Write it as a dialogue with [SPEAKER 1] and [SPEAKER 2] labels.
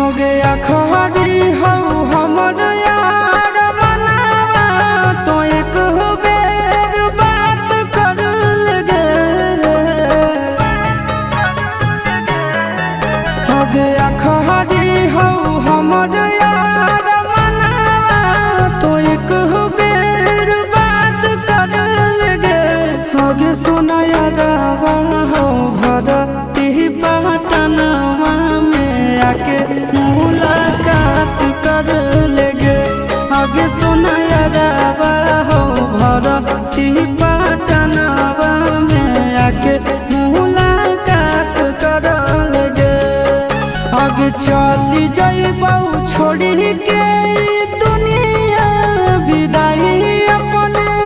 [SPEAKER 1] हो गया खरी हो हमर यार मनावा तो एक बेर बात कर लगे हो गया खरी हो हमर यार मनावा तो एक बेर बात कर लगे हो गे सोना यारवा हो भरती पटनवा में आके मुलाकात कर लेगे आगे सुना यारवा हो भरती